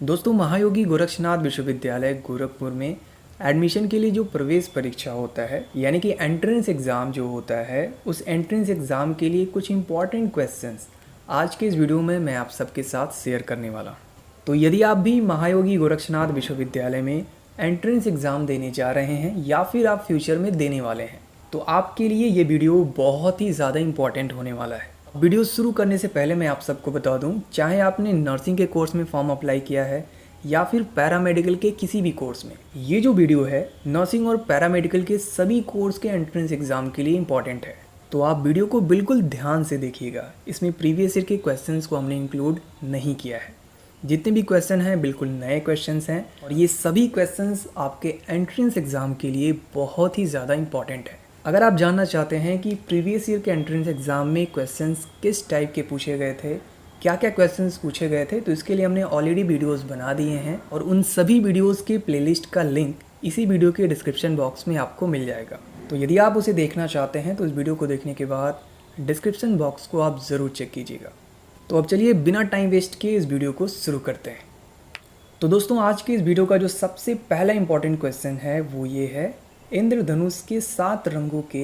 दोस्तों, महायोगी गोरक्षनाथ विश्वविद्यालय गोरखपुर में एडमिशन के लिए जो प्रवेश परीक्षा होता है यानी कि एंट्रेंस एग्ज़ाम जो होता है, उस एंट्रेंस एग्ज़ाम के लिए कुछ इंपॉर्टेंट क्वेश्चंस आज के इस वीडियो में मैं आप सबके साथ शेयर करने वाला हूँ। तो यदि आप भी महायोगी गोरक्षनाथ विश्वविद्यालय में एंट्रेंस एग्ज़ाम देने जा रहे हैं या फिर आप फ्यूचर में देने वाले हैं, तो आपके लिए ये वीडियो बहुत ही ज़्यादा इंपॉर्टेंट होने वाला है। वीडियो शुरू करने से पहले मैं आप सबको बता दूं, चाहे आपने नर्सिंग के कोर्स में फॉर्म अप्लाई किया है या फिर पैरामेडिकल के किसी भी कोर्स में, ये जो वीडियो है नर्सिंग और पैरामेडिकल के सभी कोर्स के एंट्रेंस एग्ज़ाम के लिए इंपॉर्टेंट है। तो आप वीडियो को बिल्कुल ध्यान से देखिएगा। इसमें प्रीवियस ईयर के क्वेश्चंस को हमने इंक्लूड नहीं किया है। जितने भी क्वेश्चन हैं बिल्कुल नए क्वेश्चंस हैं और ये सभी क्वेश्चंस आपके एंट्रेंस एग्ज़ाम के लिए बहुत ही ज़्यादा इंपॉर्टेंट है। अगर आप जानना चाहते हैं कि प्रीवियस ईयर के एंट्रेंस एग्ज़ाम में क्वेश्चंस किस टाइप के पूछे गए थे, क्या क्या क्वेश्चंस पूछे गए थे, तो इसके लिए हमने ऑलरेडी वीडियोस बना दिए हैं और उन सभी वीडियोस के प्लेलिस्ट का लिंक इसी वीडियो के डिस्क्रिप्शन बॉक्स में आपको मिल जाएगा। तो यदि आप उसे देखना चाहते हैं तो इस वीडियो को देखने के बाद डिस्क्रिप्शन बॉक्स को आप ज़रूर चेक कीजिएगा। तो अब चलिए बिना टाइम वेस्ट किए इस वीडियो को शुरू करते हैं। तो दोस्तों, आज के इस वीडियो का जो सबसे पहला इंपॉर्टेंट क्वेश्चन है वो ये है, इंद्रधनुष के 7 रंगों के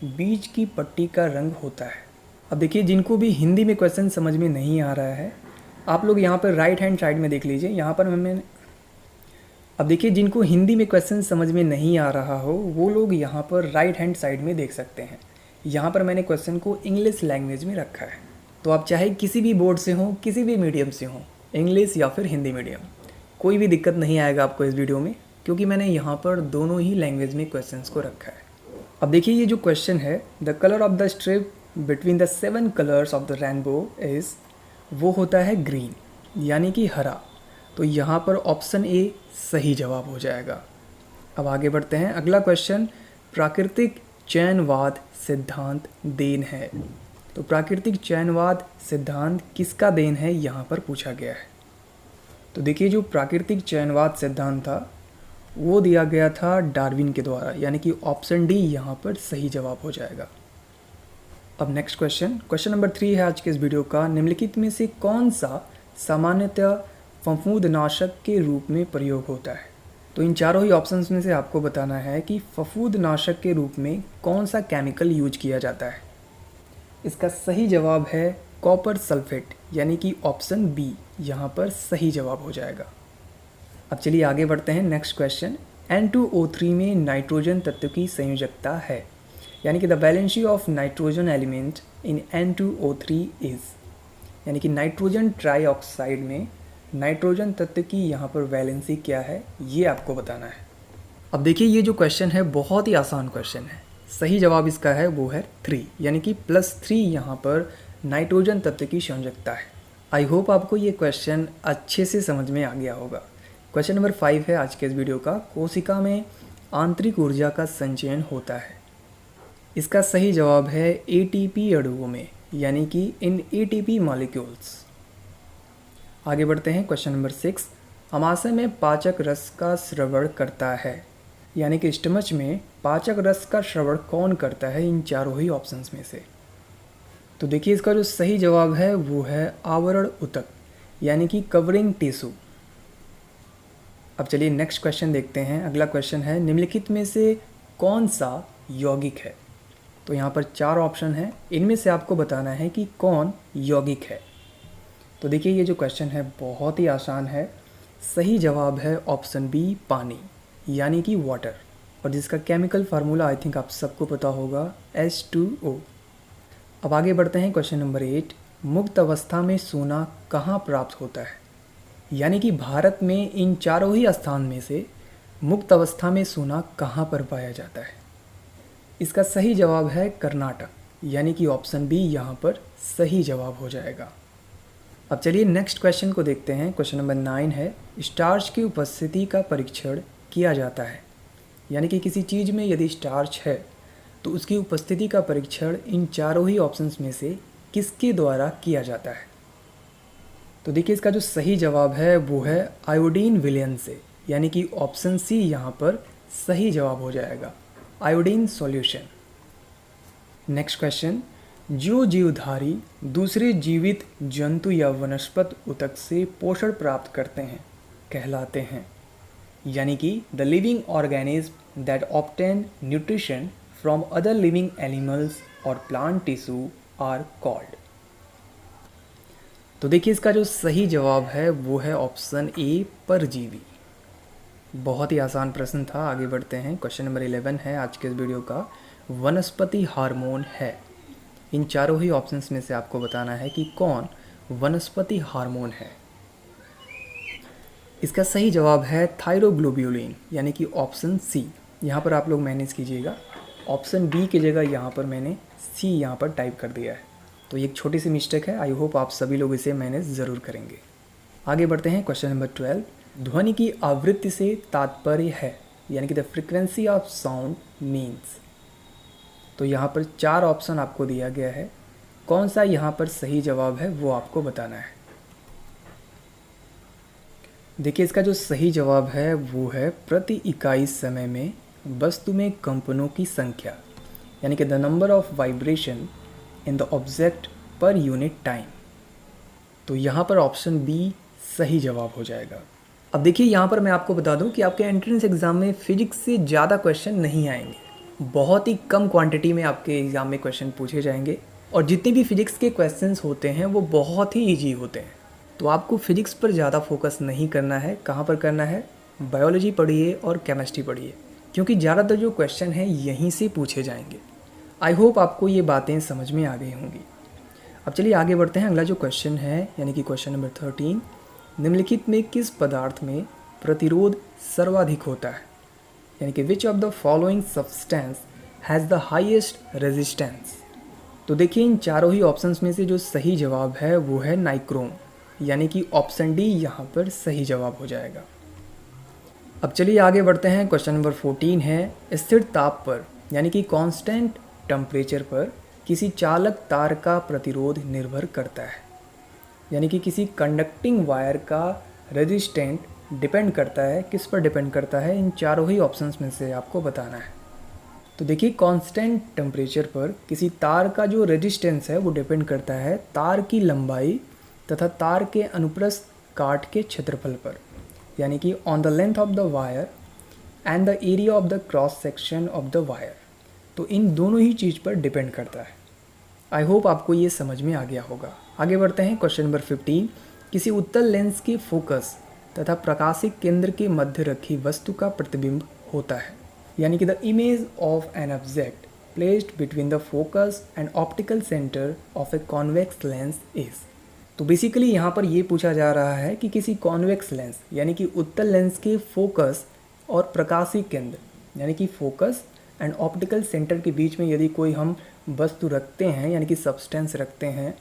बीच की पट्टी का रंग होता है। अब देखिए, जिनको भी हिंदी में क्वेश्चन समझ में नहीं आ रहा है, आप लोग यहाँ पर राइट हैंड साइड में देख लीजिए। यहाँ पर अब देखिए, जिनको हिंदी में क्वेश्चन समझ में नहीं आ रहा हो वो लोग यहाँ पर राइट हैंड साइड में देख सकते हैं। यहाँ पर मैंने क्वेश्चन को इंग्लिश लैंग्वेज में रखा है। तो आप चाहे किसी भी बोर्ड से हों, किसी भी मीडियम से हों, इंग्लिश या फिर हिंदी मीडियम, कोई भी दिक्कत नहीं आएगा आपको इस वीडियो में, क्योंकि मैंने यहाँ पर दोनों ही लैंग्वेज में क्वेश्चंस को रखा है। अब देखिए, ये जो क्वेश्चन है, the colour of the strip between the 7 colours of the rainbow is, वो होता है ग्रीन यानी कि हरा। तो यहाँ पर ऑप्शन ए सही जवाब हो जाएगा। अब आगे बढ़ते हैं। अगला क्वेश्चन, प्राकृतिक चयनवाद सिद्धांत देन है। तो प्राकृतिक चयनवाद सिद्धांत किसका देन है, यहाँ पर पूछा गया है। तो देखिए, जो प्राकृतिक चयनवाद सिद्धांत था वो दिया गया था डार्विन के द्वारा, यानी कि ऑप्शन डी यहाँ पर सही जवाब हो जाएगा। अब नेक्स्ट क्वेश्चन, क्वेश्चन नंबर 3 है आज के इस वीडियो का, निम्नलिखित में से कौन सा सामान्यतः फफूंदनाशक के रूप में प्रयोग होता है। तो इन चारों ही ऑप्शंस में से आपको बताना है कि फफूंदनाशक के रूप में कौन सा केमिकल यूज किया जाता है। इसका सही जवाब है कॉपर सल्फेट, यानी कि ऑप्शन बी यहाँ पर सही जवाब हो जाएगा। अब चलिए आगे बढ़ते हैं। नेक्स्ट क्वेश्चन, N2O3 में नाइट्रोजन तत्व की संयोजकता है, यानी कि the valency of nitrogen element in N2O3 is, यानी कि नाइट्रोजन ट्राईऑक्साइड में नाइट्रोजन तत्व की यहाँ पर वैलेंसी क्या है, ये आपको बताना है। अब देखिए, ये जो क्वेश्चन है बहुत ही आसान क्वेश्चन है। सही जवाब इसका है वो है 3, यानी कि +3 यहाँ पर नाइट्रोजन तत्व की संयोजकता है। आई होप आपको ये क्वेश्चन अच्छे से समझ में आ गया होगा। क्वेश्चन नंबर 5 है आज के इस वीडियो का, कोशिका में आंतरिक ऊर्जा का संचयन होता है। इसका सही जवाब है ATP अणुओं में, यानी कि इन ATP मॉलिक्यूल्स। आगे बढ़ते हैं। क्वेश्चन नंबर 6, अमाशय में पाचक रस का श्रवण करता है, यानी कि स्टमच में पाचक रस का श्रवण कौन करता है इन चारों ही ऑप्शंस में से। तो देखिए, इसका जो सही जवाब है वो है आवरण ऊतक, यानी कि कवरिंग टिश्यू। अब चलिए नेक्स्ट क्वेश्चन देखते हैं। अगला क्वेश्चन है, निम्नलिखित में से कौन सा यौगिक है। तो यहाँ पर 4 ऑप्शन हैं, इनमें से आपको बताना है कि कौन यौगिक है। तो देखिए, ये जो क्वेश्चन है बहुत ही आसान है। सही जवाब है ऑप्शन बी पानी, यानी कि वाटर, और जिसका केमिकल फार्मूला आई थिंक आप सबको पता होगा, H2O। अब आगे बढ़ते हैं। क्वेश्चन नंबर 8, मुक्त अवस्था में सोना कहाँ प्राप्त होता है, यानी कि भारत में इन चारों ही स्थान में से मुक्त अवस्था में सोना कहाँ पर पाया जाता है। इसका सही जवाब है कर्नाटक, यानी कि ऑप्शन बी यहाँ पर सही जवाब हो जाएगा। अब चलिए नेक्स्ट क्वेश्चन को देखते हैं। क्वेश्चन नंबर 9 है, स्टार्च की उपस्थिति का परीक्षण किया जाता है, यानी कि किसी चीज़ में यदि स्टार्च है तो उसकी उपस्थिति का परीक्षण इन चारों ही ऑप्शंस में से किसके द्वारा किया जाता है। तो देखिए, इसका जो सही जवाब है वो है आयोडीन विलयन से, यानी कि ऑप्शन सी यहाँ पर सही जवाब हो जाएगा, आयोडीन सॉल्यूशन। नेक्स्ट क्वेश्चन, जो जीवधारी दूसरे जीवित जंतु या वनस्पति ऊतक से पोषण प्राप्त करते हैं कहलाते हैं, यानी कि the living organism that obtain nutrition from other living animals और प्लांट टिश्यू आर कॉल्ड। तो देखिए इसका जो सही जवाब है वो है ऑप्शन ए, परजीवी। बहुत ही आसान प्रश्न था। आगे बढ़ते हैं। क्वेश्चन नंबर 11 है आज के इस वीडियो का, वनस्पति हार्मोन है। इन चारों ही ऑप्शंस में से आपको बताना है कि कौन वनस्पति हार्मोन है। इसका सही जवाब है थायरोग्लोब्यूलिन, यानी कि ऑप्शन सी। यहाँ पर आप लोग मैनेज कीजिएगा, ऑप्शन बी की जगह यहाँ पर मैंने सी यहाँ पर टाइप कर दिया है, तो ये एक छोटी सी मिस्टेक है। आई होप आप सभी लोग इसे मैनेज ज़रूर करेंगे। आगे बढ़ते हैं। क्वेश्चन नंबर 12, ध्वनि की आवृत्ति से तात्पर्य है, यानी कि the frequency of sound means. तो यहाँ पर 4 ऑप्शन आपको दिया गया है, कौन सा यहाँ पर सही जवाब है वो आपको बताना है। देखिए इसका जो सही जवाब है वो है प्रति इकाई समय में वस्तु में कंपनों की संख्या, यानी कि the number of vibration in the object per unit time. तो यहाँ पर ऑप्शन बी सही जवाब हो जाएगा। अब देखिए यहाँ पर मैं आपको बता दूँ कि आपके एंट्रेंस एग्ज़ाम में फ़िजिक्स से ज़्यादा क्वेश्चन नहीं आएंगे, बहुत ही कम क्वांटिटी में आपके एग्ज़ाम में क्वेश्चन पूछे जाएंगे, और जितने भी फिजिक्स के क्वेश्चंस होते हैं वो बहुत ही ईजी होते हैं। तो आपको फिजिक्स पर ज़्यादा फोकस नहीं करना है। कहाँ पर करना है? बायोलॉजी पढ़िए और केमिस्ट्री पढ़िए, क्योंकि ज़्यादातर जो क्वेश्चन हैं यहीं से पूछे जाएंगे। आई होप आपको ये बातें समझ में आ गई होंगी। अब चलिए आगे बढ़ते हैं। अगला जो क्वेश्चन है, यानी कि क्वेश्चन नंबर 13, निम्नलिखित में किस पदार्थ में प्रतिरोध सर्वाधिक होता है, यानी कि विच of the following substance has the highest resistance. तो देखिए इन चारों ही ऑप्शंस में से जो सही जवाब है वो है नाइक्रोम, यानी कि ऑप्शन डी यहाँ पर सही जवाब हो जाएगा। अब चलिए आगे बढ़ते हैं। क्वेश्चन नंबर 14 है, स्थिर ताप पर, यानी कि कांस्टेंट टेम्परेचर पर किसी चालक तार का प्रतिरोध निर्भर करता है, यानी कि किसी कंडक्टिंग वायर का रेजिस्टेंट डिपेंड करता है। किस पर डिपेंड करता है? इन चारों ही ऑप्शंस में से आपको बताना है। तो देखिए कांस्टेंट टेम्परेचर पर किसी तार का जो रेजिस्टेंस है वो डिपेंड करता है तार की लंबाई तथा तार के अनुप्रस्थ काट के क्षेत्रफल पर, यानी कि on the length of the wire and the area of the cross section of the wire. तो इन दोनों ही चीज़ पर डिपेंड करता है। आई होप आपको ये समझ में आ गया होगा। आगे बढ़ते हैं। क्वेश्चन नंबर 15, किसी उत्तल लेंस के फोकस तथा प्रकाशिक केंद्र के मध्य रखी वस्तु का प्रतिबिंब होता है, यानी कि the image of an object placed between the focus and optical centre of a convex lens is. तो बेसिकली यहाँ पर ये पूछा जा रहा है कि किसी कॉन्वेक्स लेंस, यानी कि उत्तल लेंस के फोकस और प्रकाशिक केंद्र, यानी कि फोकस एंड ऑप्टिकल सेंटर के बीच में यदि कोई हम वस्तु रखते हैं, यानी कि सब्सटेंस रखते हैं,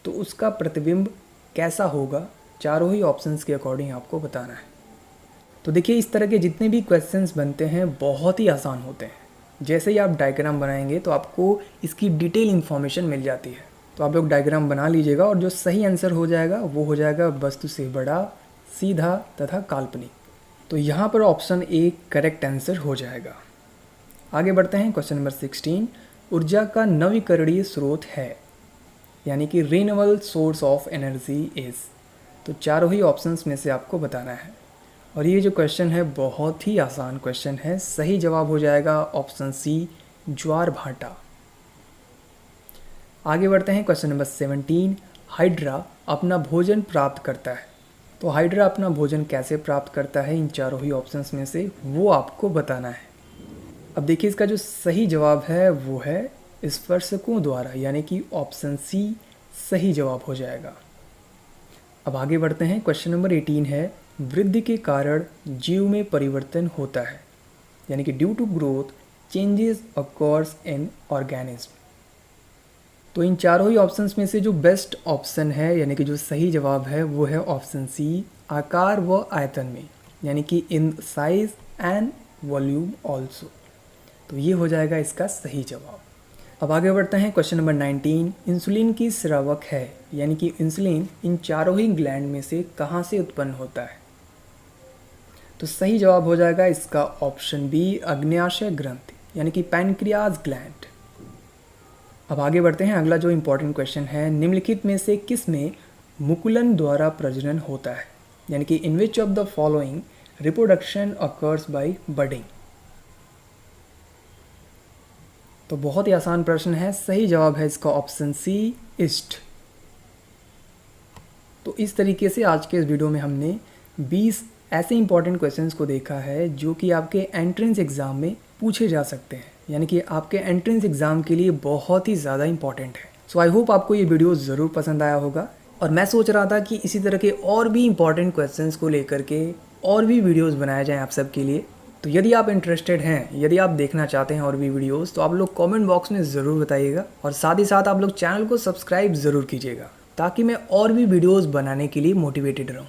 तो उसका प्रतिबिंब कैसा होगा। चारों ही ऑप्शंस के अकॉर्डिंग आपको बताना है। तो देखिए इस तरह के जितने भी क्वेश्चंस बनते हैं बहुत ही आसान होते हैं। जैसे ही आप डायग्राम बनाएंगे तो आपको इसकी डिटेल इन्फॉर्मेशन मिल जाती है। तो आप लोग डायग्राम बना लीजिएगा और जो सही आंसर हो जाएगा वो हो जाएगा वस्तु से बड़ा, सीधा तथा काल्पनिक। तो यहाँ पर ऑप्शन ए करेक्ट आंसर हो जाएगा। आगे बढ़ते हैं। क्वेश्चन नंबर 16, ऊर्जा का नवीकरणीय स्रोत है, यानी कि renewable source of energy is. तो चारों ही ऑप्शंस में से आपको बताना है, और ये जो क्वेश्चन है बहुत ही आसान क्वेश्चन है। सही जवाब हो जाएगा ऑप्शन सी, ज्वार भाटा। आगे बढ़ते हैं। क्वेश्चन नंबर 17, हाइड्रा अपना भोजन प्राप्त करता है। तो हाइड्रा अपना भोजन कैसे प्राप्त करता है, इन चारों ही ऑप्शंस में से वो आपको बताना है। अब देखिए इसका जो सही जवाब है वो है स्पर्शकों द्वारा, यानी कि ऑप्शन सी सही जवाब हो जाएगा। अब आगे बढ़ते हैं। क्वेश्चन नंबर 18 है, वृद्धि के कारण जीव में परिवर्तन होता है, यानी कि due to growth changes occurs in organism. तो इन चारों ही ऑप्शंस में से जो बेस्ट ऑप्शन है, यानी कि जो सही जवाब है वो है ऑप्शन सी, आकार व आयतन में, यानी कि in size and volume also. तो ये हो जाएगा इसका सही जवाब। अब आगे बढ़ते हैं। क्वेश्चन नंबर 19, इंसुलिन की स्रावक है, यानी कि इंसुलिन इन चारों ही ग्लैंड में से कहाँ से उत्पन्न होता है। तो सही जवाब हो जाएगा इसका ऑप्शन बी, अग्न्याशय ग्रंथि, यानी कि पैनक्रियाज ग्लैंड। अब आगे बढ़ते हैं। अगला जो इम्पोर्टेंट क्वेश्चन है, निम्नलिखित में से किस में मुकुलन द्वारा प्रजनन होता है, यानी कि in which of the following reproduction occurs by budding. तो बहुत ही आसान प्रश्न है, सही जवाब है इसका ऑप्शन सी, ईस्ट। तो इस तरीके से आज के इस वीडियो में हमने 20 ऐसे इंपॉर्टेंट क्वेश्चंस को देखा है जो कि आपके एंट्रेंस एग्ज़ाम में पूछे जा सकते हैं, यानी कि आपके एंट्रेंस एग्ज़ाम के लिए बहुत ही ज़्यादा इंपॉर्टेंट है। सो आई होप आपको ये वीडियो ज़रूर पसंद आया होगा, और मैं सोच रहा था कि इसी तरह के और भी इंपॉर्टेंट क्वेश्चंस को लेकर के और भी वीडियोज़ बनाए जाएँ आप सबके लिए। तो यदि आप इंटरेस्टेड हैं, यदि आप देखना चाहते हैं और भी वीडियोज़, तो आप लोग कॉमेंट बॉक्स में ज़रूर बताइएगा, और साथ ही साथ आप लोग चैनल को सब्सक्राइब ज़रूर कीजिएगा ताकि मैं और भी वीडियोज़ बनाने के लिए मोटिवेटेड रहूँ।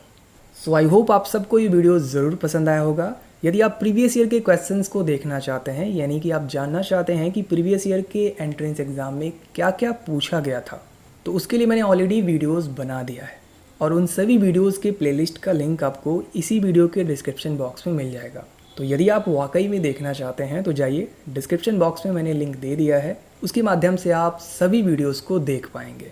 सो आई होप आप सबको ये वीडियो ज़रूर पसंद आया होगा। यदि आप प्रीवियस ईयर के क्वेश्चंस को देखना चाहते हैं, यानी कि आप जानना चाहते हैं कि प्रीवियस ईयर के एंट्रेंस एग्ज़ाम में क्या क्या पूछा गया था, तो उसके लिए मैंने ऑलरेडी वीडियोज़ बना दिया है, और उन सभी वीडियोज़ के प्लेलिस्ट का लिंक आपको इसी वीडियो के डिस्क्रिप्शन बॉक्स में मिल जाएगा। तो यदि आप वाकई में देखना चाहते हैं तो जाइए, डिस्क्रिप्शन बॉक्स में मैंने लिंक दे दिया है, उसके माध्यम से आप सभी वीडियोज़ को देख पाएंगे।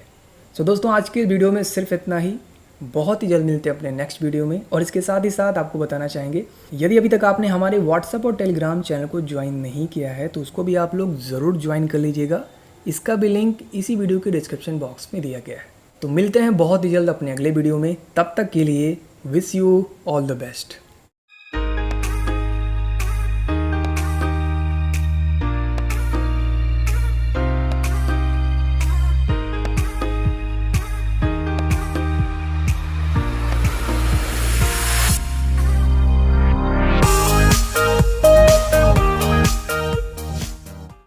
सो दोस्तों, आज के वीडियो में सिर्फ इतना ही। बहुत ही जल्द मिलते हैं अपने नेक्स्ट वीडियो में। और इसके साथ ही साथ आपको बताना चाहेंगे, यदि अभी तक आपने हमारे व्हाट्सएप और टेलीग्राम चैनल को ज्वाइन नहीं किया है तो उसको भी आप लोग ज़रूर ज्वाइन कर लीजिएगा। इसका भी लिंक इसी वीडियो के डिस्क्रिप्शन बॉक्स में दिया गया है। तो मिलते हैं बहुत ही जल्द अपने अगले वीडियो में। तब तक के लिए wish you all the best.